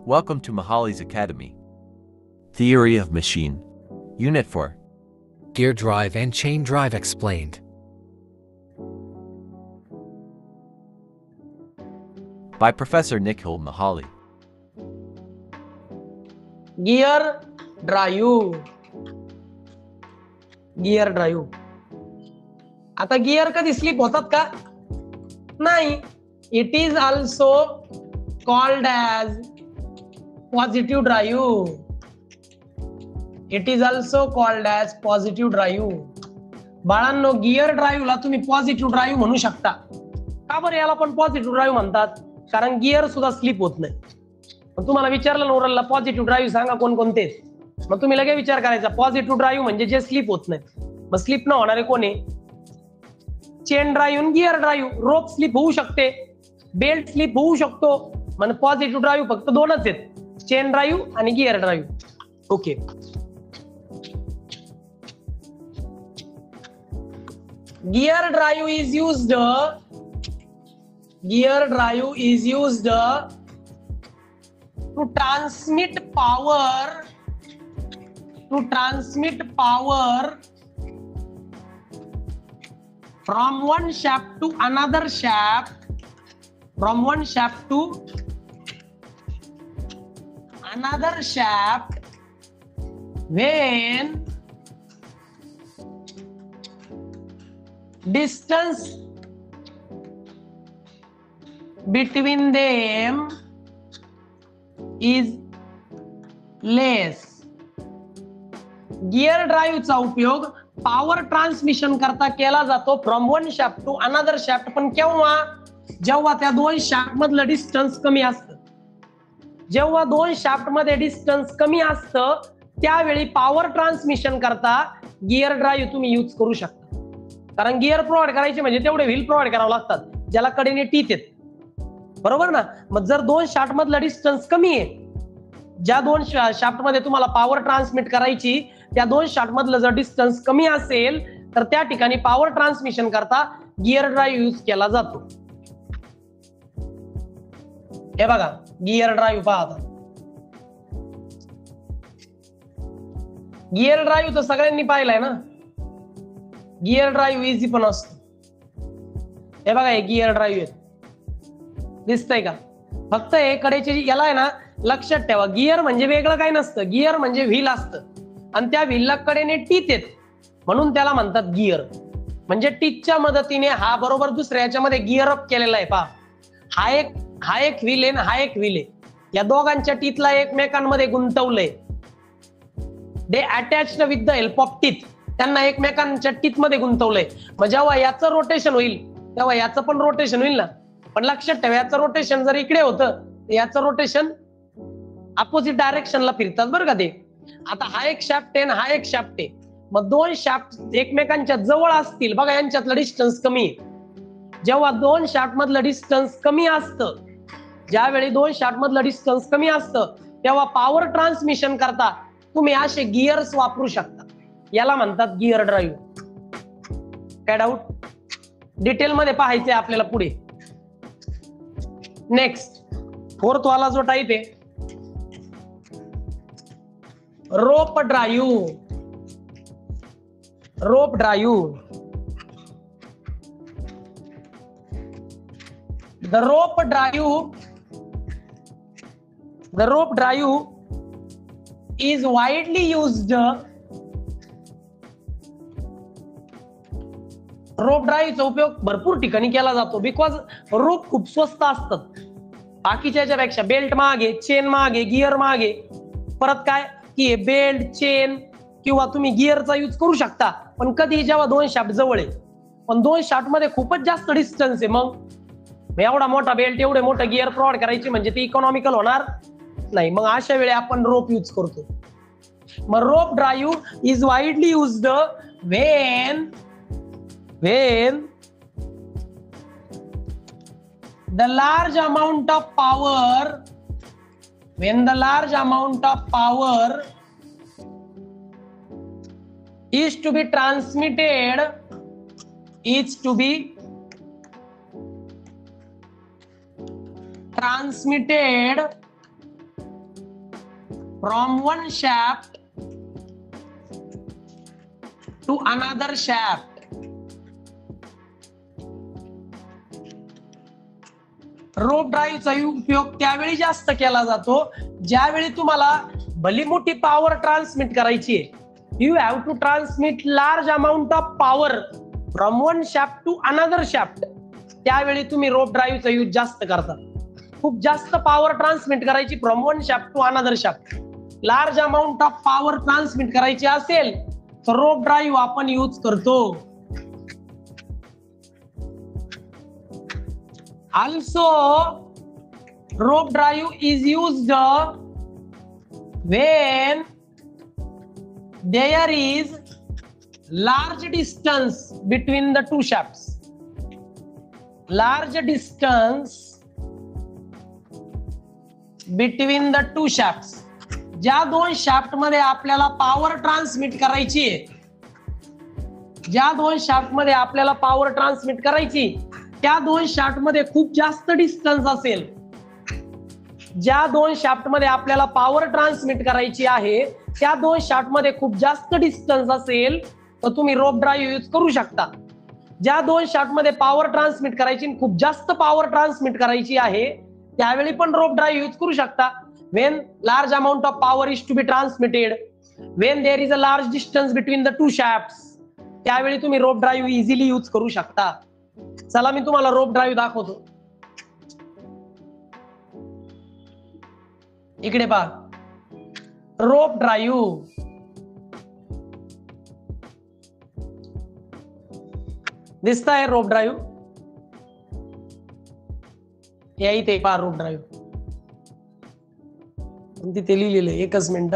Welcome to Mahali's Academy. Theory of Machine. Unit 4. Gear drive and chain drive explained. By Professor Nikhil Mahali. Gear drive. Gear drive. आता gear कधी slip होतात का? नाही. It is also called as positive drive. It is also called as positive drive. बाळांनो, gear ड्राईव्हला तुम्ही positive drive म्हणू शकता. का बरं याला पण पॉझिटिव्ह ड्राईव्ह म्हणतात? कारण गियर सुद्धा स्लिप होत नाही. मग तुम्हाला विचारलं ना ओरलला पॉझिटिव्ह ड्राईव्ह सांगा कोणकोणते, मग तुम्ही लगेच विचार करायचा पॉझिटिव्ह ड्राईव्ह म्हणजे जे स्लिप होत नाही. मग स्लिप न होणारे कोणी? Chain drive, gear drive. Rope slip होऊ शकते, बेल्ट स्लिप होऊ शकतो. म्हणजे पॉझिटिव्ह ड्राईव्ह फक्त दोनच आहेत, चेन ड्राईव्ह आणि gear drive. Okay. Gear drive is used to transmit power from one shaft to another shaft, when distance between them is less. Gear ड्राईव्हचा उपयोग पॉवर ट्रान्समिशन करता केला जातो from one shaft to another shaft. पण केव्हा? जेव्हा त्या दोन शाफ्ट मधलं डिस्टन्स कमी असतं. जेव्हा दोन शाफ्ट मध्ये डिस्टन्स कमी असतं त्यावेळी पॉवर ट्रान्समिशन करता गियर ड्राईव्ह तुम्ही यूज करू शकता. कारण गियर प्रोव्हाइड करायचे म्हणजे तेवढे व्हील प्रोव्हाइड करावं लागतात ज्याला कडेने टीथ आहेत, बरोबर ना? मग जर दोन शाफ्ट मधला डिस्टन्स कमी आहे, ज्या दोन शाफ्ट मध्ये तुम्हाला पॉवर ट्रान्समिट करायची त्या दोन शाफ्ट मधलं जर डिस्टन्स कमी असेल तर त्या ठिकाणी पॉवर ट्रान्समिशन करता गियर ड्राईव्ह यूज केला जातो. हे बघा गियर ड्राईव्ह पहा. आता गियर ड्राईव्ह तर सगळ्यांनी पाहिलाय ना. गियर ड्राईव्ह इझी पण असतो. हे बघा हे गियर ड्राईव्ह आहे, दिसतंय का? फक्त हे कडेचे याला आहे ना लक्षात ठेवा, गियर म्हणजे वेगळं काही नसतं. गियर म्हणजे व्हील असतं आणि त्या व्हीलला कडेने टीथ आहेत म्हणून त्याला म्हणतात गियर. म्हणजे टीथच्या मदतीने हा बरोबर दुसऱ्या याच्यामध्ये गियर अप केलेला आहे. पहा हा एक व्हील आहे ना हा एक व्हील आहे. या दोघांच्या टीथला एकमेकांमध्ये गुंतवलंय. They attached with the help of teeth. त्यांना एकमेकांच्या टीथ मध्ये गुंतवलंय. मग जेव्हा याचं रोटेशन होईल तेव्हा याचं पण रोटेशन होईल ना. पण लक्षात ठेवा याचं रोटेशन जर इकडे होतं याचं रोटेशन अपोजिट डायरेक्शनला फिरतात बरं का ते. आता हा एक शाफ्ट आहे ना हा एक शाफ्ट आहे. मग दोन शाफ्ट एकमेकांच्या जवळ असतील, बघा यांच्यातलं डिस्टन्स कमी आहे. जेव्हा दोन शाफ्ट मधलं डिस्टन्स कमी असतं, ज्यावेळी दोन शाफ्ट मधलं डिस्टन्स कमी असतं तेव्हा पॉवर ट्रान्समिशन करता तुम्ही असे गिअर्स वापरू शकता. याला म्हणतात गियर ड्राईव्ह. काय डाऊट? डिटेल मध्ये पाहायचे आपल्याला पुढे. नेक्स्ट फोर्थ वाला जो टाईप आहे rope drive. Rope drive. The rope drive is widely used. Rope ड्राईव्हचा उपयोग भरपूर ठिकाणी केला जातो बिकॉज रोप खूप स्वस्त असतात बाकीच्या याच्यापेक्षा. बेल्ट मागे, चेन मागे, गिअर मागे. परत काय की बेल्ट, चेन किंवा तुम्ही गिअरचा यूज करू शकता पण कधी जेव्हा दोन शाफ्ट जवळ आहे. पण दोन शाफ्ट मध्ये खूपच जास्त डिस्टन्स आहे, मग एवढा मोठा बेल्ट एवढे मोठं गिअर प्रोव्हाइड करायची म्हणजे ते इकॉनॉमिकल होणार नाही. मग अशा वेळी आपण रोप यूज करतो. मग rope drive is widely used when the large amount of power is to be transmitted from one shaft to another shaft. Rope ड्राईव्हचा उपयोग त्यावेळी जास्त केला जातो ज्यावेळी तुम्हाला भली मोठी पॉवर ट्रान्समिट करायची आहे. You have to transmit large amount of power from one shaft to another shaft. त्यावेळी तुम्ही रोप ड्राईव्हचा यूज जास्त करता. खूप जास्त पॉवर ट्रान्समिट करायची from one shaft to another shaft, large amount of power transmit करायची असेल तर रोप ड्राईव्ह आपण यूज करतो. Also, rope drive is used when there is large distance between the two shafts. Large distance between the two shafts. ज्या दोन shaft मध्ये आपल्याला power transmit करायची आहे, ज्या दोन शाफ्ट मध्ये आपल्याला पॉवर ट्रान्समिट करायची त्या दोन शाफ्ट मध्ये खूप जास्त डिस्टन्स असेल, ज्या दोन शाफ्ट मध्ये आपल्याला पॉवर ट्रान्समिट करायची आहे त्या दोन शाफ्ट मध्ये खूप जास्त डिस्टन्स असेल तर तुम्ही रोप ड्राईव्ह यूज करू शकता. ज्या दोन शाफ्ट मध्ये पॉवर ट्रान्समिट करायची खूप जास्त पॉवर ट्रान्समिट करायची आहे त्यावेळी पण रोप ड्राईव्ह यूज करू शकता. when large amount of power is to be transmitted, when there is a large distance between the two shafts, त्यावेळी तुम्ही रोप ड्राईव्ह इझिली यूज करू शकता. चला मी तुम्हाला रोप ड्राईव्ह दाखवतो. इकडे पहा, रोप ड्राईव्ह. दिसताय रोप ड्राईव्ह? या इथे पहा रोप ड्राईव्ह. तिथे लिहिलेलं आहे, एकच मिनिट.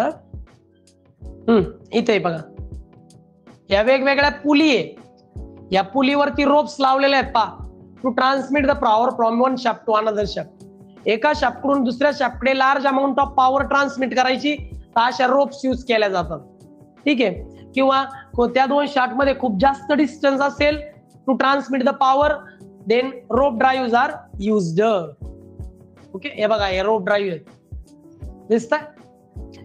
इथे बघा, या वेगवेगळ्या पुली आहे. या पुलीवरती रोप्स लावलेले आहेत पहा. To transmit the power from one shaft to another shaft. एका शाफ्टकडून दुसऱ्या शाफ्टकडे large amount of power transmit करायची तर अशा रोप्स यूज केल्या जातात. ठीक आहे. किंवा त्या दोन शाफ्ट मध्ये खूप जास्त डिस्टन्स असेल to transmit the power, then rope drive are used. Okay, हे बघा हे रोप ड्राईव्ह आहेत, दिसताय?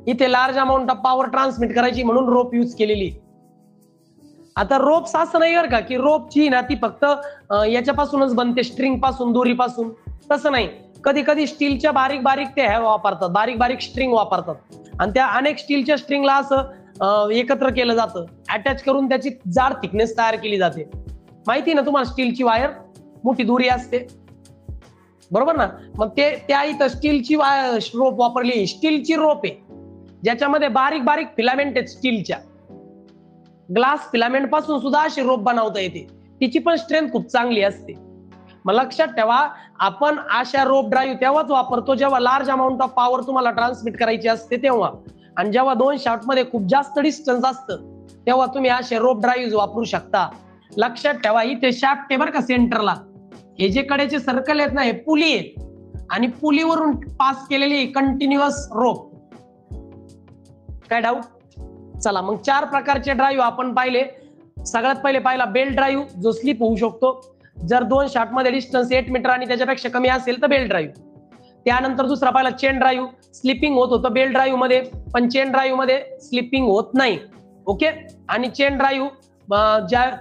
इथे large amount of power transmit करायची म्हणून रोप यूज केलेली. आता रोप्स असं नाही बरं का की रोपची ना ती फक्त याच्यापासूनच बनते, स्ट्रिंग पासून, दोरीपासून. तसं नाही. कधी कधी स्टीलच्या बारीक बारीक ते वापरतात, बारीक बारीक स्ट्रिंग वापरतात आणि त्या अनेक स्टीलच्या स्ट्रिंगला असं एकत्र केलं जातं, अटॅच करून त्याची जाड थिकनेस तयार केली जाते. माहिती ना तुम्हाला, स्टीलची वायर मोठी दोरी असते, बरोबर ना? मग ते त्या इथं स्टीलची रोप वापरली. स्टीलची रोप आहे ज्याच्यामध्ये बारीक बारीक फिलामेंट आहेत स्टीलच्या. ग्लास फिलामेंट पासून सुद्धा अशी रोप बनवता येते. तिची पण स्ट्रेंथ खूप चांगली असते. मग लक्षात ठेवा, आपण अशा रोप ड्राईव्ह तेव्हाच वापरतो जेव्हा लार्ज अमाऊंट ऑफ पॉवर तुम्हाला ट्रान्समिट करायची असते तेव्हा. आणि जेव्हा दोन शाफ्ट मध्ये खूप जास्त डिस्टन्स असतं तेव्हा तुम्ही असे रोप ड्राईव्ह वापरू शकता. लक्षात ठेवा, इथे शाफ्ट आहे बरं का सेंटरला. हे जे कडेचे सर्कल आहेत ना, हे पुली आहेत आणि पुलीवरून पास केलेली कंटिन्युअस रोप. काय डाऊट? चला मग 4 प्रकारचे ड्राईव्ह आपण पाहिले. सगळ्यात पहिले पाहिला बेल्ट ड्राईव्ह, जो स्लिप होऊ शकतो. जर दोन शाफ्ट मध्ये डिस्टन्स 8 मीटर आणि त्याच्यापेक्षा कमी असेल तर बेल्ट ड्राईव्ह. त्यानंतर दुसरा पाहिला चेन ड्राईव्ह. स्लिपिंग होत होतं बेल्ट ड्राईव्ह मध्ये, पण चेन ड्राईव्ह मध्ये स्लिपिंग होत नाही. ओके. आणि चेन ड्राईव्ह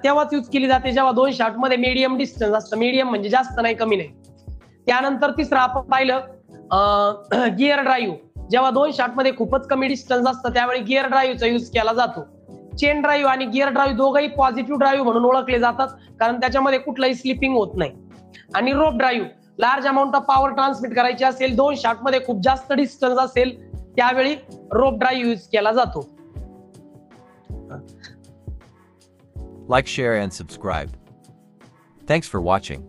तेव्हाच यूज केली जाते जेव्हा दोन शाफ्ट मध्ये मीडियम डिस्टन्स असतं. मीडियम म्हणजे जास्त नाही, कमी नाही. त्यानंतर तिसरं आपण पाहिलं गिअर ड्राईव्ह. जेव्हा दोन शाफ्ट मध्ये खूपच कमी डिस्टन्स असतं त्यावेळी गिअर ड्राईव्हचा यूज केला जातो. चेन ड्राईव्ह आणि गिअर ड्राईव्ह दोघंही पॉझिटिव्ह ड्राईव्ह म्हणून ओळखले जातात कारण त्याच्यामध्ये कुठलाही स्लिपिंग होत नाही. आणि rope drive, large amount of power transmit करायची असेल, दोन शाफ्ट मध्ये खूप जास्त डिस्टन्स असेल त्यावेळी रोप ड्राईव्ह यूज केला जातो. Like, share, and subscribe. Thanks for watching.